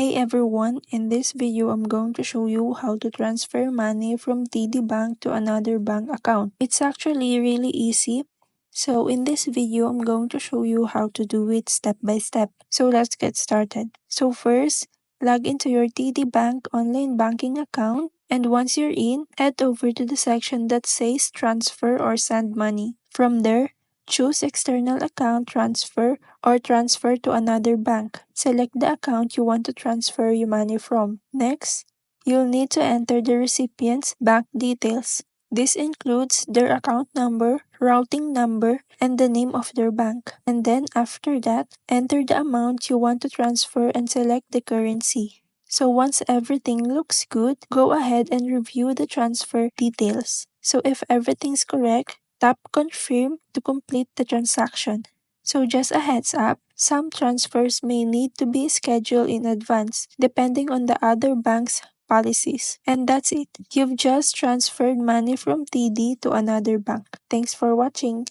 Hey everyone, in this video I'm going to show you how to transfer money from TD Bank to another bank account. It's actually really easy. So in this video I'm going to show you how to do it step by step. So let's get started. So first, log into your TD Bank online banking account, and once you're in, head over to the section that says transfer or send money. From there, choose external account transfer or transfer to another bank. Select the account you want to transfer your money from. Next, you'll need to enter the recipient's bank details. This includes their account number, routing number, and the name of their bank. And then after that, enter the amount you want to transfer and select the currency. So once everything looks good, go ahead and review the transfer details. So if everything's correct, tap confirm to complete the transaction. So just a heads up, some transfers may need to be scheduled in advance depending on the other bank's policies. And that's it. You've just transferred money from TD to another bank. Thanks for watching.